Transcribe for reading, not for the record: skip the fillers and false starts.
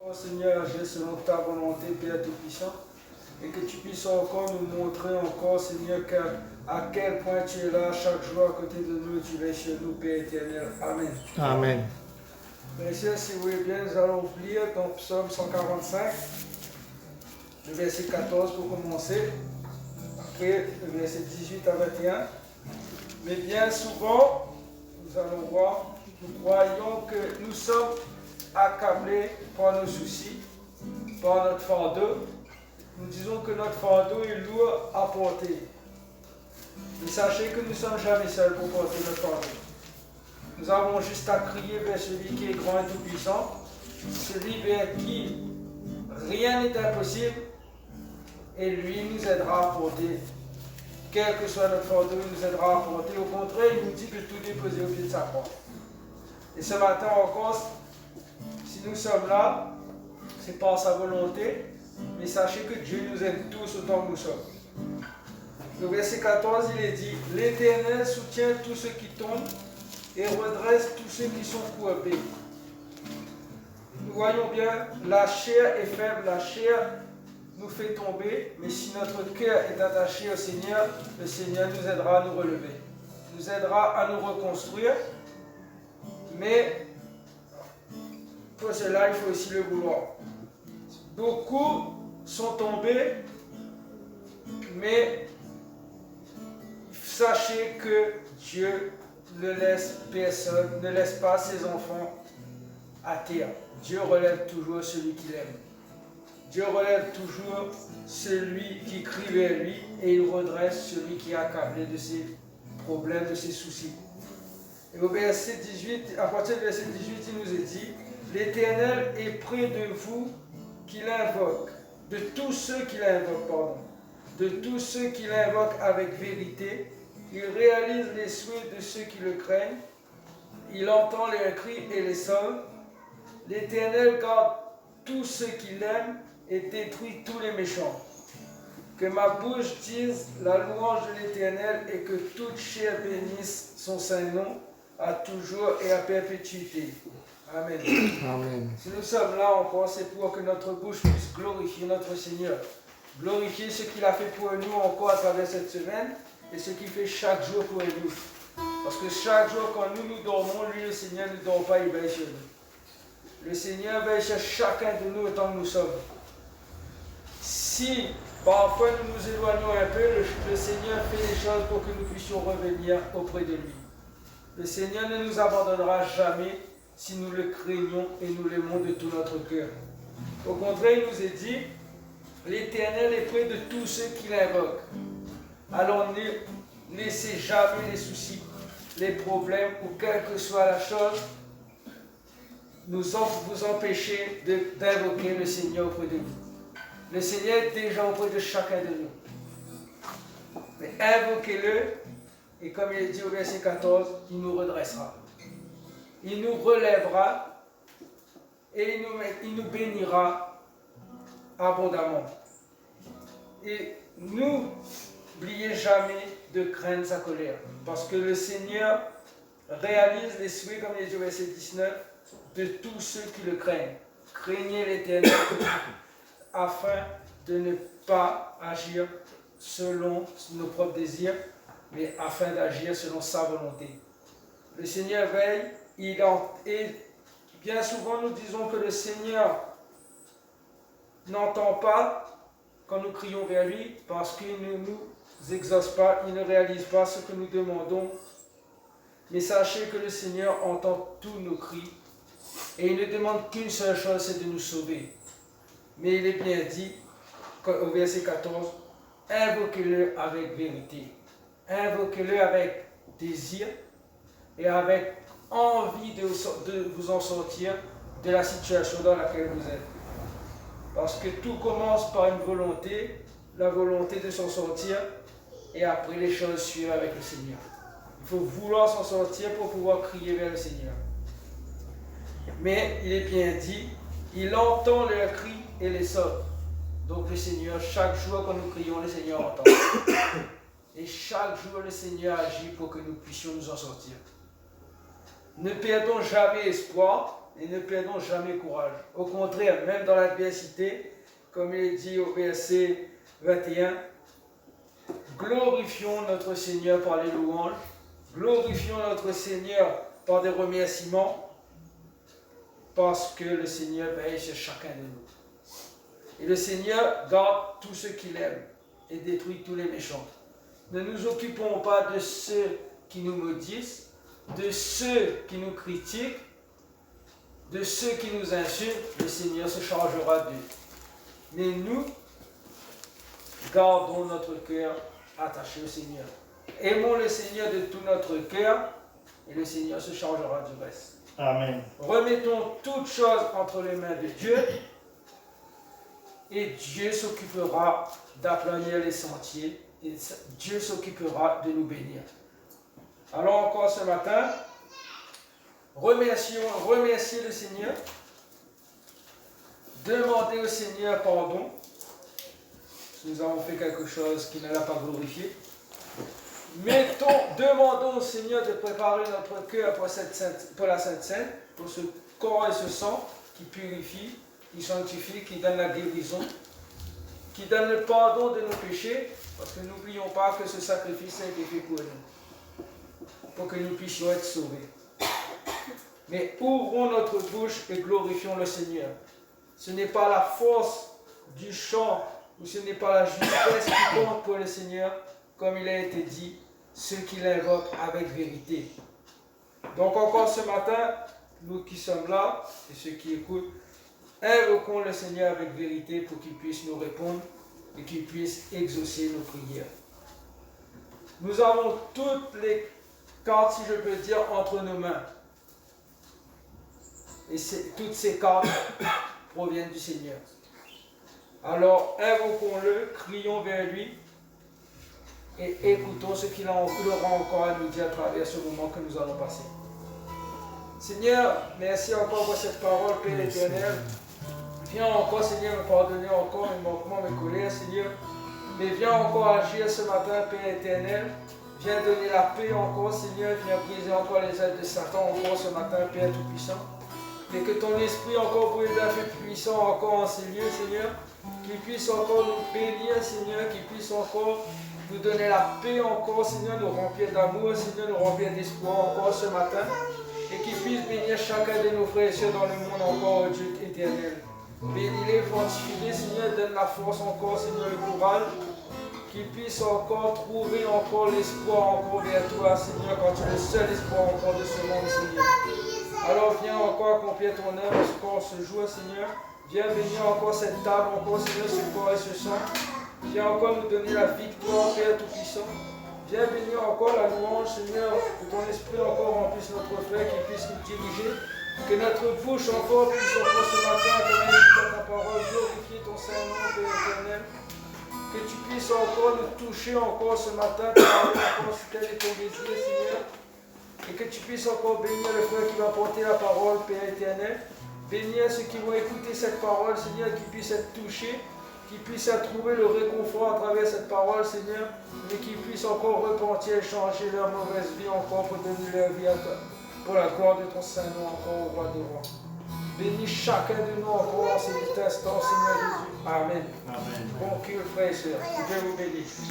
Oh Seigneur, agis selon ta volonté, Père Tout-Puissant, et que tu puisses encore nous montrer encore, Seigneur, à quel point tu es là chaque jour à côté de nous et tu es chez nous, Père éternel. Amen. Amen. Mes chers, si vous voulez bien, nous allons lire dans Psaume 145, le verset 14 pour commencer, après le verset 18 à 21. Mais bien souvent, nous allons voir, nous croyons que nous sommes accablés par nos soucis, par notre fardeau. Nous disons que notre fardeau est lourd à porter. Mais sachez que nous ne sommes jamais seuls pour porter notre fardeau. Nous avons juste à crier vers celui qui est grand et tout-puissant, celui vers qui rien n'est impossible, et lui nous aidera à porter. Quel que soit notre fardeau, il nous aidera à porter. Au contraire, il nous dit de tout déposer au pied de sa croix. Et ce matin encore, si nous sommes là, c'est par sa volonté, mais sachez que Dieu nous aime tous autant que nous sommes. Le verset 14, il est dit, « L'Éternel soutient tous ceux qui tombent et redresse tous ceux qui sont courbés. » Nous voyons bien, la chair est faible, la chair nous fait tomber, mais si notre cœur est attaché au Seigneur, le Seigneur nous aidera à nous relever, nous aidera à nous reconstruire, mais pour cela, il faut aussi le vouloir. Beaucoup sont tombés, mais sachez que Dieu ne laisse personne, ne laisse pas ses enfants à terre. Dieu relève toujours celui qu'il aime. Dieu relève toujours celui qui crie vers lui et il redresse celui qui est accablé de ses problèmes, de ses soucis. Et au verset 18, à partir du verset 18, il nous est dit, « L'Éternel est près de vous qui l'invoquent, de tous ceux qui l'invoquent, pardon, de tous ceux qui l'invoquent avec vérité. Il réalise les souhaits de ceux qui le craignent. Il entend leurs cris et les sauve. L'Éternel garde tous ceux qui l'aiment et détruit tous les méchants. Que ma bouche dise la louange de l'Éternel et que toute chair bénisse son saint nom à toujours et à perpétuité. Amen. Amen. Si nous sommes là encore, c'est pour que notre bouche puisse glorifier notre Seigneur. Glorifier ce qu'il a fait pour nous encore à travers cette semaine et ce qu'il fait chaque jour pour nous. Parce que chaque jour, quand nous dormons, lui, le Seigneur, ne dort pas, il veille sur nous. Le Seigneur veille sur chacun de nous autant que nous sommes. Si parfois nous nous éloignons un peu, le Seigneur fait les choses pour que nous puissions revenir auprès de lui. Le Seigneur ne nous abandonnera jamais si nous le craignons et nous l'aimons de tout notre cœur. Au contraire, il nous est dit, l'Éternel est près de tous ceux qui l'invoquent. Alors ne laissez jamais les soucis, les problèmes ou quelle que soit la chose vous empêcher d'invoquer le Seigneur auprès de vous. Le Seigneur est déjà auprès de chacun de nous. Mais invoquez-le et comme il est dit au verset 14, il nous redressera. Il nous relèvera et il nous bénira abondamment. Et n'oubliez jamais de craindre sa colère, parce que le Seigneur réalise les souhaits, comme il est dit au verset 19, de tous ceux qui le craignent. Craignez l'Éternel afin de ne pas agir selon nos propres désirs, mais afin d'agir selon sa volonté. Le Seigneur veille, et bien souvent nous disons que le Seigneur n'entend pas quand nous crions vers lui parce qu'il ne nous exauce pas, il ne réalise pas ce que nous demandons. Mais sachez que le Seigneur entend tous nos cris et il ne demande qu'une seule chose, c'est de nous sauver. Mais il est bien dit au verset 14, invoquez-le avec vérité, invoquez-le avec désir et avec envie de vous en sortir de la situation dans laquelle vous êtes. Parce que tout commence par une volonté, la volonté de s'en sortir, et après les choses suivent avec le Seigneur. Il faut vouloir s'en sortir pour pouvoir crier vers le Seigneur. Mais il est bien dit, il entend leurs cris et les sauve. Donc le Seigneur, chaque jour quand nous crions, le Seigneur entend. Et chaque jour, le Seigneur agit pour que nous puissions nous en sortir. Ne perdons jamais espoir, et ne perdons jamais courage. Au contraire, même dans l'adversité, comme il est dit au verset 21, glorifions notre Seigneur par les louanges, glorifions notre Seigneur par des remerciements, parce que le Seigneur veille sur chacun de nous. Et le Seigneur garde tout ce qu'il aime et détruit tous les méchants. Ne nous occupons pas de ceux qui nous maudissent, de ceux qui nous critiquent, de ceux qui nous insultent. Le Seigneur se chargera d'eux. Mais nous, gardons notre cœur attaché au Seigneur. Aimons le Seigneur de tout notre cœur et le Seigneur se chargera du reste. Amen. Remettons toutes choses entre les mains de Dieu et Dieu s'occupera d'aplanir les sentiers et Dieu s'occupera de nous bénir. Alors encore ce matin, remerciez le Seigneur, demandez au Seigneur pardon si nous avons fait quelque chose qui ne l'a pas glorifié. Demandons au Seigneur de préparer notre cœur pour la Sainte Seine, pour ce corps et ce sang qui purifie, qui sanctifie, qui donne la guérison, qui donne le pardon de nos péchés, parce que n'oublions pas que ce sacrifice a été fait pour nous, pour que nous puissions être sauvés. Mais ouvrons notre bouche et glorifions le Seigneur. Ce n'est pas la force du chant, ou ce n'est pas la justesse qui compte pour le Seigneur, comme il a été dit, ceux qui l'invoquent avec vérité. Donc encore ce matin, nous qui sommes là, et ceux qui écoutent, invoquons le Seigneur avec vérité pour qu'il puisse nous répondre et qu'il puisse exaucer nos prières. Nous avons toutes les cartes, si je peux dire, entre nos mains. Et toutes ces cartes proviennent du Seigneur. Alors invoquons-le, crions vers lui, et écoutons ce qu'il aura encore à nous dire à travers ce moment que nous allons passer. Seigneur, merci encore pour cette parole, Père éternel. Viens encore, Seigneur, me pardonner encore mes manquements, mes colères, Seigneur. Mais viens encore agir ce matin, Père éternel. Viens donner la paix encore, Seigneur. Viens briser encore les ailes de Satan encore ce matin, Père Tout-Puissant. Et que ton esprit encore brûle d'un feu puissant encore en ces lieux, Seigneur. Qu'il puisse encore nous bénir, Seigneur. Qu'il puisse encore nous donner la paix encore, Seigneur, nous remplir d'amour, Seigneur, nous remplir d'espoir encore ce matin, et qu'il puisse bénir chacun de nos frères et sœurs dans le monde encore, Dieu éternel. Bénis-les, fortifie-les, Seigneur, donne la force encore, Seigneur, le courage, qu'ils puissent encore trouver encore l'espoir encore vers toi, Seigneur, quand tu es le seul espoir encore de ce monde, Seigneur. Alors viens encore accomplir ton œuvre encore ce jour, Seigneur. Viens bénir encore cette table, encore, Seigneur, ce corps et ce sang. Viens encore nous donner la victoire, Père Tout-Puissant. Viens bénir encore la louange, Seigneur, que ton esprit encore remplisse notre frère, qu'il puisse nous diriger. Que notre bouche encore puisse encore ce matin, comme elle dit ta parole, glorifier ton Saint-Nom, Père éternel. Que tu puisses encore nous toucher encore ce matin, encore si tel est ton désir, Seigneur. Et que tu puisses encore bénir le frère qui va porter la parole, Père éternel. Bénir ceux qui vont écouter cette parole, Seigneur, qu'ils puissent être touchés, qu'ils puissent trouver le réconfort à travers cette parole, Seigneur, mais qu'ils puissent encore repentir et changer leur mauvaise vie encore pour donner leur vie à toi, pour la gloire de ton Saint-Nom encore au roi des rois. Bénis chacun de nous encore en cet instant, Seigneur Jésus. Amen. Amen. Bon culte, frères et sœurs. Que Dieu vous bénisse.